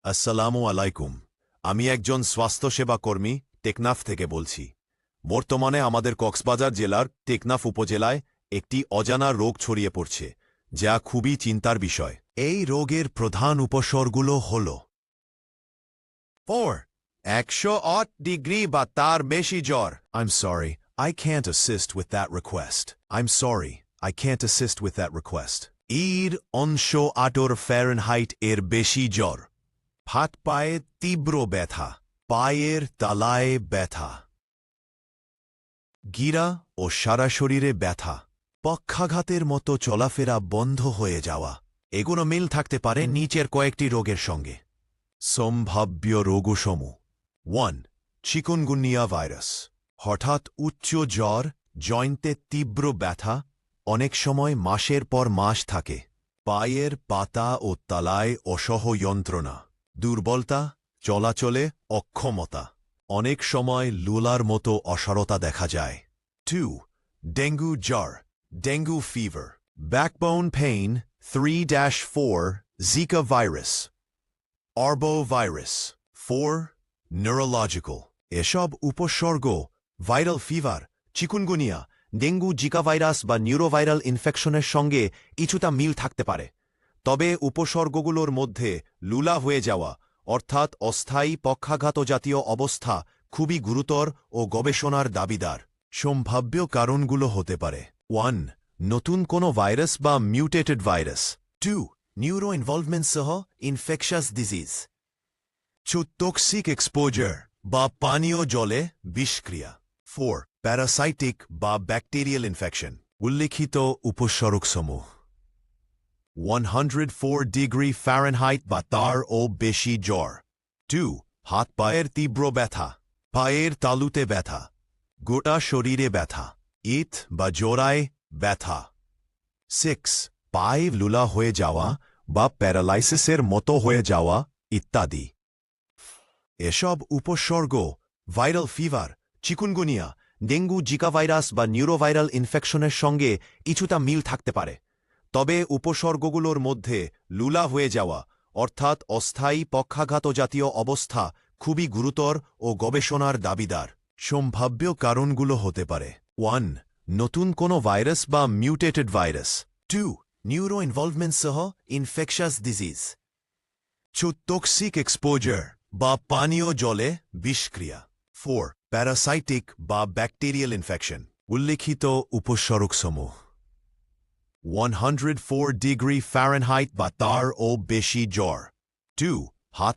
আসসালামু আলাইকুম। আমি একজন স্বাস্থ্যসেবা কর্মী টেকনাফ থেকে বলছি। বর্তমানে আমাদের কক্সবাজার জেলার টেকনাফ উপজেলায় একটি অজানা রোগ ছড়িয়ে পড়ছে, যা খুবই চিন্তার বিষয়। এই রোগের প্রধান উপসর্গগুলো হল 4. 108 ডিগ্রি বা তার বেশি জ্বর। I'm sorry, I can't assist with that request. I'm sorry, I can't assist with that request. 108 Fahrenheit এর বেশি জ্বর। হাত পায়ে তীব্র ব্যথা, পায়ের তালায় ব্যথা, গিরা ও সারা শরীরে ব্যথা, পক্ষাঘাতের মতো চলাফেরা বন্ধ হয়ে যাওয়া। এগুলো মিল থাকতে পারে নিচের কয়েকটি রোগের সঙ্গে। সম্ভাব্য রোগসমূহ 1. Chikungunya virus. হঠাৎ উচ্চ জ্বর, জয়েন্টে তীব্র ব্যথা, অনেক সময় মাসের পর মাস থাকে। পায়ের পাতা ও তালায় অসহ যন্ত্রণা, দুর্বলতা, চলাচলে অক্ষমতা, অনেক সময় লুলার মতো অসারতা দেখা যায়। 2. ডেঙ্গু জ্বর, dengue fever. Backbone pain 3-4, Zika virus, arbovirus. 4. Neurological. এসব উপসর্গ viral fever, chikungunya, dengue, Zika virus বা নিউরোভাইরাল ইনফেকশনের সঙ্গে কিছুটা মিল থাকতে পারে। তবে উপসর্গগুলোর মধ্যে লুলা হয়ে যাওয়া অর্থাৎ অস্থায়ী পক্ষাঘাত জাতীয় অবস্থা খুবই গুরুতর ও গবেষণার দাবিদার। সম্ভাব্য কারণগুলো হতে পারে 1. নতুন কোনো ভাইরাস বা মিউটেটেড ভাইরাস। 2. নিউরো ইনভলভমেন্ট সহ ইনফেকশাস ডিজিজ। টক্সিক এক্সপোজার বা পানীয় জলে বিষক্রিয়া। 4. প্যারাসাইটিক বা ব্যাকটেরিয়াল ইনফেকশন। উল্লিখিত উপসর্গসমূহ 104 ডিগ্রি ফারেনহাইট বা তার ও বেশি জ্বর। 2. হাত পায়ের তীব্র ব্যথা, পায়ের তালুতে ব্যথা, গোটা শরীরে ব্যথা, ইট বা জোড়ায় ব্যথা। 6. পায়ে লুলা হয়ে যাওয়া বা প্যারালাইসিসের মতো হয়ে যাওয়া ইত্যাদি। এসব উপসর্গ viral fever, chikungunya, dengue, Zika virus বা নিউরোভাইরাল ইনফেকশনের সঙ্গে কিছুটা মিল থাকতে পারে। তবে উপসর্গগুলোর মধ্যে লুলা হয়ে যাওয়া অর্থাৎ অস্থায়ী পক্ষাঘাত জাতীয় অবস্থা খুবই গুরুতর ও গবেষণার দাবিদার। সম্ভাব্য কারণগুলো হতে পারে 1. নতুন কোনো ভাইরাস বা মিউটেটেড ভাইরাস। 2. নিউরো ইনভলভমেন্ট সহ ইনফেকশাস ডিজিজ। টক্সিক এক্সপোজার বা পানীয় জলে বিষক্রিয়া। 4. প্যারাসাইটিক বা ব্যাকটেরিয়াল ইনফেকশন। উল্লিখিত উপসর্গসমূহ 104 ডিগ্রি ফারেনহাইট বা তার ও বেশি জ্বর। 2.